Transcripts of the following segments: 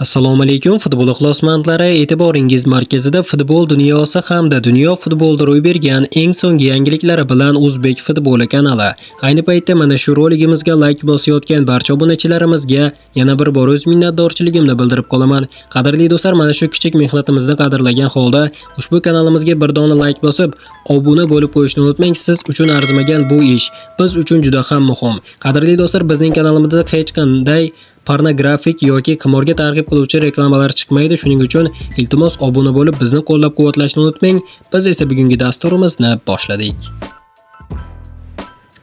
Assalomu alaykum futbol ixlosmandlari, e'tiboringiz markazida futbol dunyosi hamda dunyo futbolida ro'y bergan eng so'nggi yangiliklar bilan O'zbek futboli kanali. Ayni paytda mana shu roligimizga like bosayotgan barcha obunachilarimizga yana bir bor o'z minnatdorchiligimni bildirib qolaman. Qadrli do'stlar, mana shu kichik mehnatimizni qadrlagan holda ushbu kanalimizga bir dona like bosib, obuna bo'lib qo'yishni unutmang. Siz uchun arzimagan bu ish biz uchun juda ham muhim. Qadrli do'stlar, bizning kanalimizda hech qanday pornografik yoki qimorga targ'ib qiluvchi reklamalar chiqmaydi. Shuning uchun iltimos obuna bo'lib bizni qo'llab-quvvatlashni unutmang. Biz esa bugungi dasturimizni boshladik.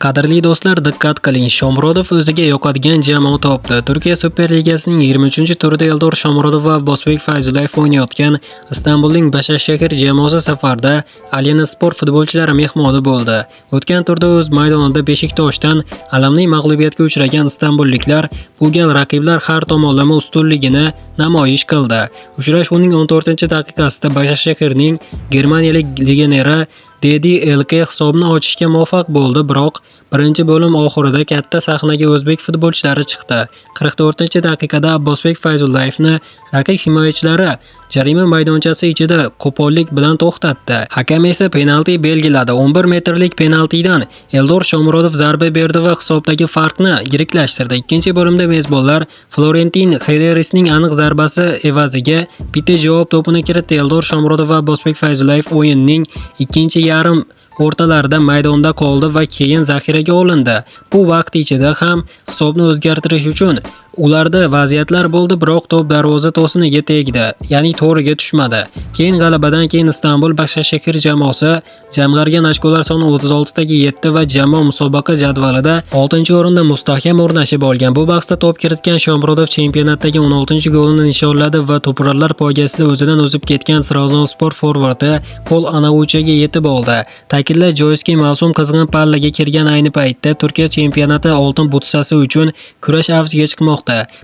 Qadrli do'stlar, diqqat qiling. Shomurodov o'ziga yoqadigan jamoa topdi. Turkiya Superligasining 23-turida Eldor Shomurodov va Abbosbek Fayzullayev o'ynayotgan Istanbulning Başakşehir jamoasi safarda Alyanspor futbolchilari mehmoni bo'ldi. O'tgan turda o'z maydonida Beshiktoshdan alamli mag'lubiyatga uchragan istanbulliklar bu gal raqiblar har tomonlama ustunligini namoyish qildi. Uchrashuvning 14-daqiqasida Başakşehirning germaniyalik legioneri Dedi Elke hisobni ochishga muvaffaq bo'ldi, biroq birinchi bo'lim oxirida katta sahnaga o'zbek futbolchilari chiqdi. 44-daqiqada Abbosbek Fayzullayevni raqib himoyachilari jarima maydonchasi ichida qo'pollik bilan to'xtatdi. Hakam esa penalti belgiladi. 11 metrlik penaltidan Eldor Shomurodov zarba berdi va hisobdagi farqni yiriklashtirdi. Ikkinchi bo'limda mezbonlar Florentin Xederisning aniq zarbasi evaziga bitta javob to'pini kiritdi. Eldor Shomurodov va Abbosbek Fayzullayev o'yinning ikkinchi yarim o'rtalarida maydonda qoldi va keyin zaxiraga olindi. Bu vaqt ichida ham hisobni o'zgartirish uchun ularda vaziyatlar bo'ldi, biroq to'p darvoza to'siniga tegdi, ya'ni to'riga tushmadi. Keyin g'alabadan keyin Istanbul Başakşehir jamoasi jamg'argan ochkolar soni 36 taga yetdi va jamoa musobaqa jadvalida 6-o'rinda mustahkam o'rnashib olgan. Bu bahsda to'p kiritgan Shomurodov chempionatdagi 16-golini nishonladi va to'purlar poygasida o'zidan o'zib ketgan Trabzonspor forvardi Pol Anavuchiga yetib oldi. Ta'kidlash joizki, mavsum qizg'in pallaga kirgan ayni paytda Turkiya chempionati oltin butsasi uchun kurash avjiga chiqmoqda.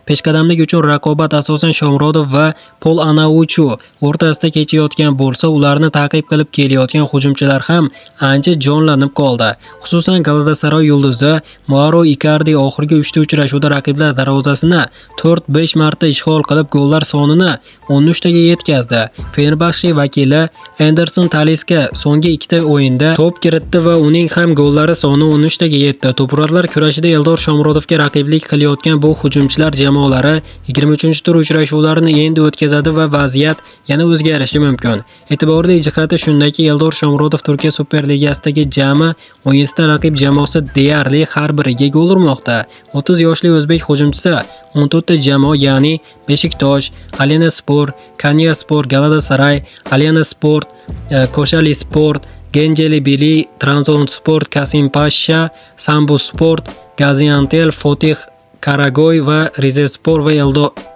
Peshqadamlik uchun raqobat asosan Shomurodov va Pol Anavuchu o'rtasida kechayotgan bo'lsa, ularni ta'qib qilib kelayotgan hujumchilar ham ancha jonlanib qoldi. Xususan Galatasaray yulduzi Mauro Icardi oxirgi 3 ta uchrashuvda raqiblar darvozasini 4-5 marta ishg'ol qilib, gollar sonini 13 taga yetkazdi. Fenerbahçe vakili Anderson Talisca so'nggi 2 ta o'yinda to'p kiritdi va uning ham gollari soni 13 taga yetdi. To'purlar kurashida Eldor Shomurodovga raqiblik qilayotgan bu hujumchilar jamoalari 23-tur uchrashuvlarini endi o'tkazadi va vaziyat yana o'zgarishi mumkin. E'tiborli jihati shundaki, Eldor Shomurodov Turkiya Superligasidagi jami 17 ta raqib jamoasi deyarli har biriga gol urmoqda. 30 yoshli o'zbek hujumchisi 14 ta jamoa, ya'ni Beshiktosh, Alyanspor, Konyaspor, Galatasaray, Alyanspor, Koshalisport, Gencelebili, Trabzonspor, Kasimpashsha, Sambusport, Gaziantep, Fotih Karagoy va Rizespor va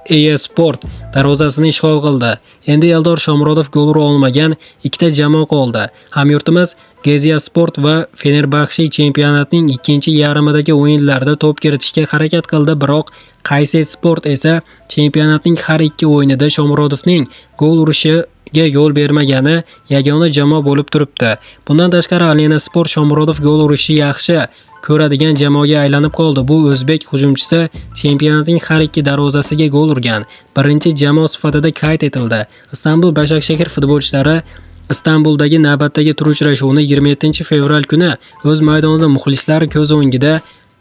Esport darvozasini ishg'ol qildi. Endi Eldor Shomurodov gol ura olmagan 2 ta jamoa qoldi. Hamyurtimiz Geziyasport va Fenerbahçe chempionatning ikkinchi yarimidagi o'yinlarda to'p kiritishga harakat qildi, biroq Kayserisport esa chempionatning har ikki o'yinida Shomurodovning gol urishiga yo'l bermagani yagona jamoa bo'lib turibdi. Bundan tashqari Alyanspor Shomurodov gol urishi yaxshi ko'radigan jamoaga aylanib qoldi. Bu o'zbek hujumchisi chempionatning har ikki darvozasiga gol urgan birinchi jamoa sifatida qayd etildi. Istanbul Başakşehir futbolchilari Istanbuldagi navbatdagi tur uchrashuvini 27-fevral kuni o'z maydonida muxlislari ko'z o'ngida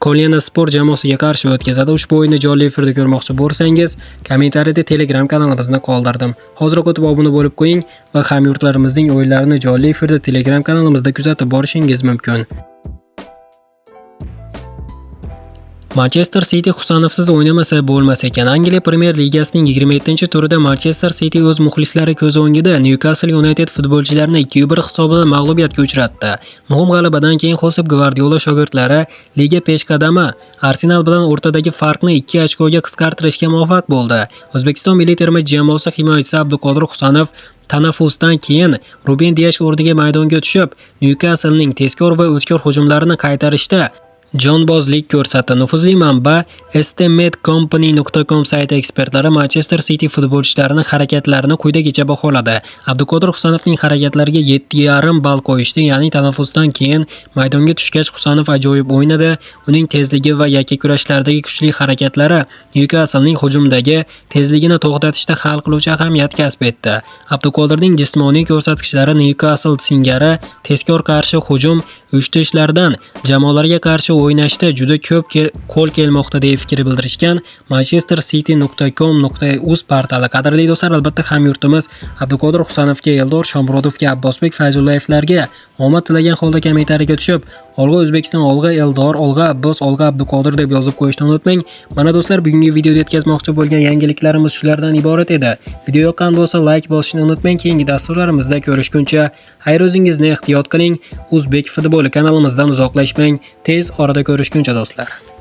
Kolyanspor jamoasiga qarshi o'tkazadi. Ushbu o'yinni jonli efirda ko'rmoqchi bo'lsangiz, kommentariyada Telegram kanalimizni qoldirdim. Hozir o'tib obuna bo'lib qo'ying va hamyurtlarimizning o'yinlarini jonli efirda Telegram kanalimizda kuzatib borishingiz mumkin. Manchester City Husanovsiz o'ynamasa bo'lmas ekan. Angliya Premier Ligasining 27-turida Manchester City o'z muxlislari ko'z o'ngida Newcastle United futbolchilarini 2-1 hisobida mag'lubiyatga uchratdi. Muhim g'alabadan keyin Josep Guardiola shogirdlari liga peshqadami Arsenal bilan o'rtadagi farqni 2 ochkoga qisqartirishga muvaffaq bo'ldi. O'zbekiston milliy terma jamoasi himoyachisi Abduqodir Husanov tanaffusdan keyin Ruben Dias o'rniga maydonga tushib, Newcastlening tezkor va o'tkir hujumlarini qaytarishda jonbozlik ko'rsatdi. Nufuzli manba stmedcompany.com sayti ekspertlari Manchester City futbolchilarining harakatlarini quyidagicha baholadi. Abduqodir Husanovning harakatlariga 7,5 ball qo'yishdi, ya'ni tanaffusdan keyin maydonga tushgach Husanov ajoyib o'ynadi. Uning tezligi va yakkakurashlardagi kuchli harakatlari Newcastlening hujumdagi tezligini to'xtatishda hal qiluvchi ahamiyat kasb etdi. Abduqodirning jismoniy ko'rsatkichlari Newcastle singari tezkor qarshi hujum uyushtirishlardan jamoalarga qarshi o'ynashda juda ko'p qo'l kelmoqda deb fikr bildirishgan manchestercity.com.uz portali. Qadrli do'stlar, albatta hamyurtimiz Abduqodir Husanovga, Eldor Shomurodovga, Abbosbek Fayzullayevlarga omad tilagan holda kommentariyaga tushib, olg'a O'zbekiston, olg'a Eldor, olg'a Abbos, olg'a Abduqodir deb yozib qo'yishni unutmang. Mana do'stlar, bugungi videoda yetkazmoqchi bo'lgan yangiliklarimiz shulardan iborat edi. Video yoqqan bo'lsa like bosishni unutmang. Keyingi dasturlarimizda ko'rishguncha xayr, o'zingizni ehtiyot qiling. O'zbek futboli kanalimizdan uzoqlashmang. Tez orada ko'rishguncha do'stlar.